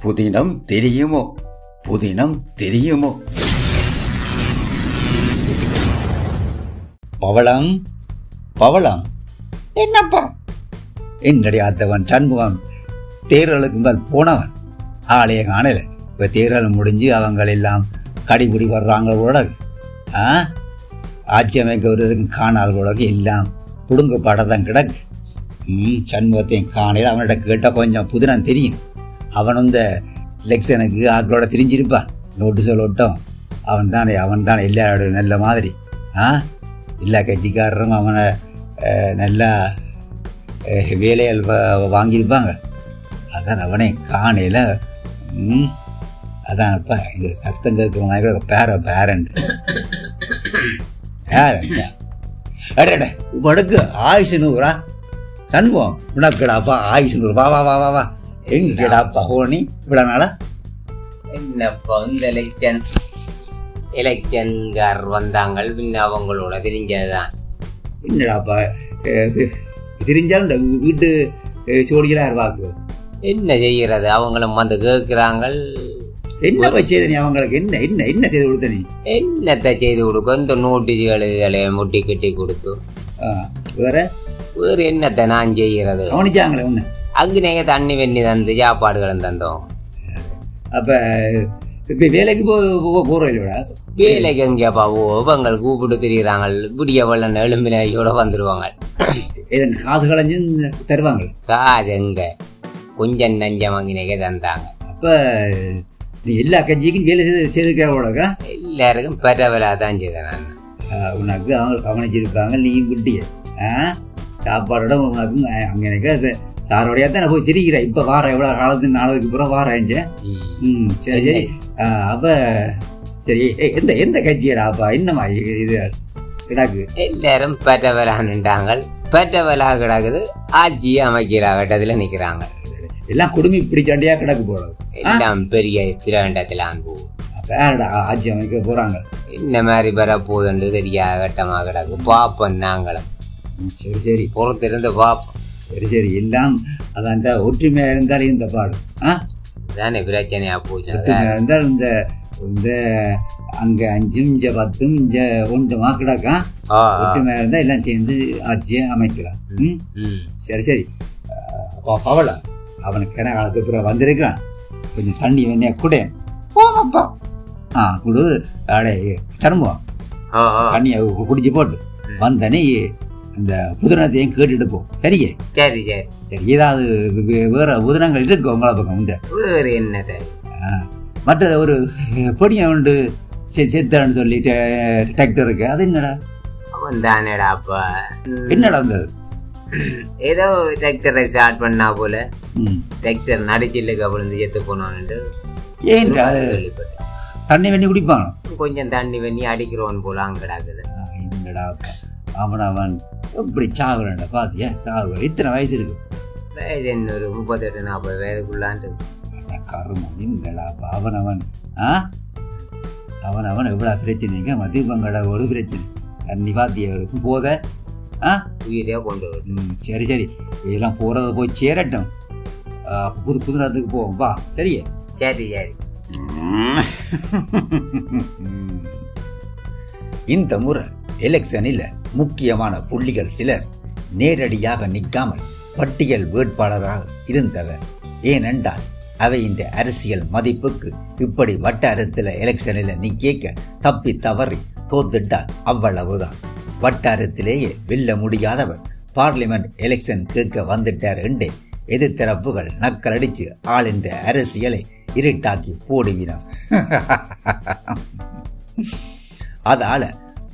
புதினம் தெரியுமோ? புதினம் தெரியுமோ? பவளம் பவளம் என்னப்பா? என்னடி அத்தவன் சண்முகம் தேர்தலுக்கு முதல் போனவன் ஆளைய காணல. இப்போ தேர்தல் முடிஞ்சு அவங்களெல்லாம் கடிபிடி வர்றாங்க உலகு. ஆட்சி அமைக்க வருவதற்கு காணாத உலகு எல்லாம் புடுங்க படத்தான் கிடக்கு. சண்முகத்தையும் காணையில் அவன்கிட்ட கேட்டால் கொஞ்சம் புதினம் தெரியும். அவன் இந்த எலெக்ஷனுக்கு ஆக்களோட தெரிஞ்சிருப்பான். நோட்டு சொல்லட்டும். அவன் தானே எல்லாரோட நல்ல மாதிரி. எல்லா கட்சிக்காரரும் அவனை நல்லா வேலைகள் வாங்கியிருப்பாங்க. அதான் அவனே காணையில். அதானப்பா இது சத்தம் கேட்குறவங்க பேரண்ட் உனக்கு ஆயுஷ் 100 சண்முகம் உனக்குடாப்பா ஆயுஷ் 100. வா வா வா வா வா எங்கடாப்பா ஹோனி இவ்வளோ நாளா? என்னப்பா இந்த எலெக்ஷன்கார் வந்தாங்க, பின்ன அவங்களோட தெரிஞ்சதுதான். என்னடாப்பா தெரிஞ்சாலும் இந்த வீட்டு சோடிகளாக இருவாக்குறது என்ன செய்யறது? அவங்களும் வந்து கேட்குறாங்க. என்ன செய்த நீ அவங்களுக்கு? என்ன என்ன என்ன செய்து கொடுத்த நீ? என்னத்தை செய்து கொடுக்கும்? இந்த நோட்டீஸ்களை முட்டி கட்டி கொடுத்து வேற என்னத்தை நான் செய்யறது? கவனிச்சாங்களே ஒன்று அங்கனே தண்ணி வெண்ணி தந்து சாப்பாடுகளும் தந்தோம். அப்போ இப்போ வேலைக்கு போகிறோம் இல்லையோட? வேலைக்கு எங்கேப்பா இவங்க கூப்பிட்டு திரிகிறாங்க. விடிய வெள்ளம் எலும்பினையோட வந்துடுவாங்க. காசு களைஞ்சு தருவாங்க. காசு எங்க கொஞ்சம் நஞ்சம் வாங்கினே தந்தாங்க. அப்போ நீ எல்லா கட்சிக்கும் வேலை செய்திருக்கா? எல்லாருக்கும் பரவலா தான் செய்தேன் நான். உனக்கு அவங்க கவனிச்சிருப்பாங்க. நீயும் குட்டிய சாப்பாடோட உனக்கும் அங்கே யாரோடையா தான் போய் திரிக்கிற. இப்போ வார எவ்வளோ காலத்துக்கு நாளைக்கு பூரா வாரேன். சரி சரி. அப்போ சரி எந்த கட்சியடாப்பா? என்னம்மா இது கிடாக்கு? எல்லாரும் பரவலான்ட்டாங்க. பரவலா கிடக்குது. ஆட்சியை அமைக்கிற கட்டத்தில் நிற்கிறாங்க. எல்லாம் குடுமி பிடிச்சாண்டியா கிடக்கு போல. எல்லாம் பெரிய பிரண்டத்தில் அனுபவம். வேறடா ஆட்சி அமைக்க போறாங்க. இந்த மாதிரி பெற போதுண்டு தெரியாத கட்டமாக கிடக்கு. பாப்போம் நாங்களும். சரி சரி பொறுத்திருந்து பார்ப்போம். சரி சரி எல்லாம் அதான்டா ஒற்றுமையா இருந்தாலும் இந்த பாடு தானே பிரச்சனையா போச்சு. இருந்தாலும் இந்த அங்க 5 இங்க 10 இங்க 1 கிடக்கா. ஒற்றுமையா இருந்தா எல்லாம் சேர்ந்து ஆட்சியை அமைக்கலாம். சரி சரி. பவளா அவனுக்கு என்ன காலத்துக்கு பிறகு வந்திருக்கிறான். கொஞ்சம் தண்ணி வேணே கூட போங்கப்பா. குடு அடே சண்முகம் தண்ணியை குடிச்சு போட்டு வந்தனே இந்த புதினத்தையும் கேட்டுட்டு போ. சரியே? சரி சரி சரி. ஏதாவது வேற புதினங்கள் இருக்கு உங்களா பக்கம் உண்டு? வேறு என்ன மற்ற ஒரு பொடியை உண்டு செத்தான்னு சொல்லிட்டு டிராக்டர் இருக்கு. அது என்னடா? அவன் தானேடா. அப்ப என்னடா இருந்தது? ஏதோ டிராக்டரை ஸ்டார்ட் பண்ணா போல டிராக்டர் நடிச்சில்லுக்கு விழுந்து செத்து போனான்னு. ஏன் தண்ணி வெண்ணி குடிப்பாங்க? கொஞ்சம் தண்ணி வெண்ணி அடிக்கிறவன் போல அங்கடாக்குது. என்னடா அவன் இப்படி சாகுறா பாத்தியா? சாகு இத்தனை வயசு இருக்கு. வயசு என்ன ஒரு 38-40 வயதுக்குள்ளாண்டு கருமம். என்னடா அவன் எவ்வளவு பிரச்சனைங்க? மதிப்பங்கள ஒரு பிரச்சனை தண்ணி பாத்தியா இருக்கும் போத உயிரே கொண்டு வரும். சரி சரி இதெல்லாம் போறத போய் சேரட்டும். புதுனத்துக்கு போவோம் வா. சரியே? சரி சரி. இந்த முறை எலெக்ஷனில் முக்கியமான புள்ளிகள் சிலர் நேரடியாக நிற்காமல் பட்டியல் வேட்பாளராக இருந்தவர். ஏனென்றால் அவை இந்த அரசியல் மதிப்புக்கு இப்படி வட்டாரத்தில் எலெக்ஷனில் நிற்க தப்பி தவறி தோத்துட்டால் அவ்வளவுதான். வட்டாரத்திலேயே வெல்ல முடியாதவர் பார்லிமெண்ட் எலெக்ஷன் கேட்க வந்துட்டார் என்று எதிர்த்தரப்புகள் நக்கலடிச்சு ஆளுந்த அரசியலை இருட்டாக்கி போடுவினர். அதால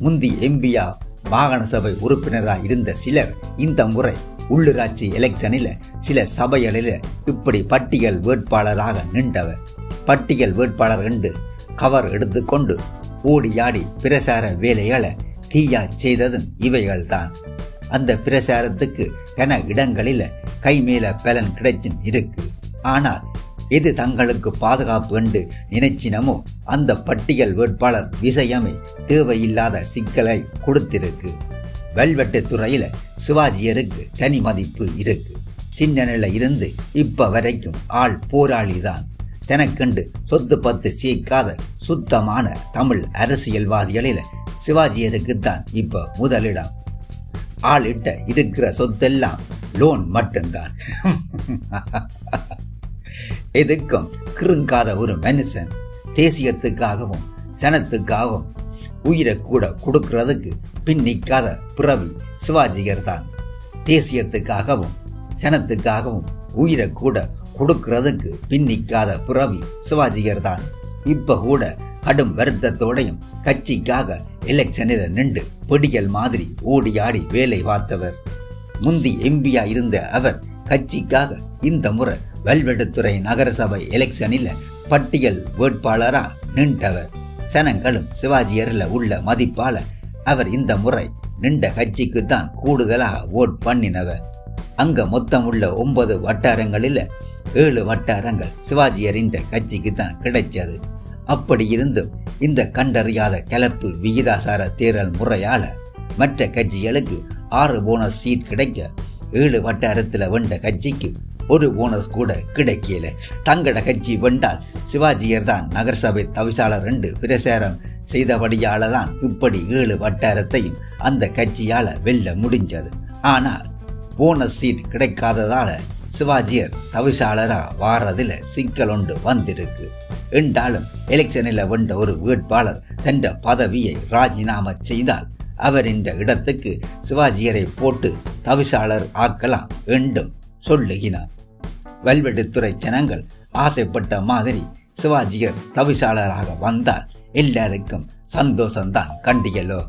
முந்தி எம்பியா மாகாண சபை உறுப்பினராக இருந்த சிலர் இந்த முறை உள்ளூராட்சி எலெக்ஷனில் சில சபைகளில் இப்படி பட்டியல் வேட்பாளராக நின்றவர். பட்டியல் வேட்பாளர் என்று கவர் எடுத்துக்கொண்டு ஓடியாடி பிரசார வேலைகளை தீயா செய்ததும் இவைகள்தான். அந்த பிரசாரத்துக்கு கன இடங்களில் கைமேல பலன் கிடைச்சும் இருக்கு. ஆனால் எது தங்களுக்கு பாதுகாப்பு என்று நினைச்சினமோ அந்த பட்டியல் வேட்பாளர் விஷயமே தேவையில்லாத சிக்கலை கொடுத்திருக்கு. வெல்வெட்டு துறையில சிவாஜியருக்கு தனி மதிப்பு இருக்கு. சின்னனில இருந்து இப்ப வரைக்கும் ஆள் போராளிதான். தனக்கண்டு சொத்து பத்து சேர்க்காத சுத்தமான தமிழ் அரசியல்வாதிகளில சிவாஜியருக்குத்தான் இப்ப முதலிடம். ஆள் இட்ட இருக்கிற சொத்தெல்லாம் லோன் மட்டும்தான். எதுக்கும் கிருங்காத ஒரு மனுஷன் தேசியத்துக்காகவும் சனத்துக்காகவும் உயிரை கூட கொடுக்கிறதுக்கு பின் நிற்காத பிறவி சிவாஜியர் தான். தேசியத்துக்காகவும் சனத்துக்காகவும் உயிரை கூட கொடுக்கிறதுக்கு பின் நிற்காத பிறவி சிவாஜியர் தான். இப்ப கூட கடும் வருத்தத்தோடையும் கட்சிக்காக எலெக்ஷனில் நின்று பொடிகள் மாதிரி ஓடி ஆடி வேலை பார்த்தவர். முந்தி எம்பியா இருந்த அவர் கட்சிக்காக இந்த முறை வெல்வெட்டுத்துறை நகரசபை எலெக்ஷனில் பட்டியல் வேட்பாளரா நின்றவர். சனங்களும் சிவாஜியர்ல உள்ள மதிப்பால அவர் இந்த முறை நின்ற கட்சிக்கு தான் கூடுதலா ஓட் பண்ணினவர். அங்க மொத்தம் உள்ள 9 வட்டாரங்களில் 7 வட்டாரங்கள் சிவாஜியரின் கட்சிக்கு தான் கிடைச்சது. அப்படி இருந்தும் இந்த கண்டறியாத கலப்பு விகிதாசார தேர்தல் முறையால மற்ற கட்சிகளுக்கு 6 போனஸ் சீட் கிடைக்க 7 வட்டாரத்தில் வென்ற கட்சிக்கு 1 போனஸ் கூட கிடைக்கல. தங்கட கட்சி வென்றால் சிவாஜியர் தான் நகரசபை தவிசாளர் என்று பிரசாரம் செய்தபடியால தான் இப்படி 7 வட்டாரத்தையும் அந்த கட்சியால வெல்ல முடிஞ்சது. ஆனால் போனஸ் சீட் கிடைக்காததால சிவாஜியர் தவிசாளரா வாரதில் சிக்கல் ஒன்று வந்திருக்கு. என்றாலும் எலெக்ஷனில் வென்ற ஒரு வேட்பாளர் தன் பதவியை ராஜினாமா செய்தால் அவர் இந்த இடத்துக்கு சிவாஜியரை போட்டு தவிசாளர் ஆக்கலாம் என்றும் சொல்லுகிறார். வெல்வெட்டுத்துறை ஜனங்கள் ஆசைப்பட்ட மாதிரி சிவாஜியர் தவிசாளராக வந்தால் எல்லாருக்கும் சந்தோஷம்தான் கண்டியலோ.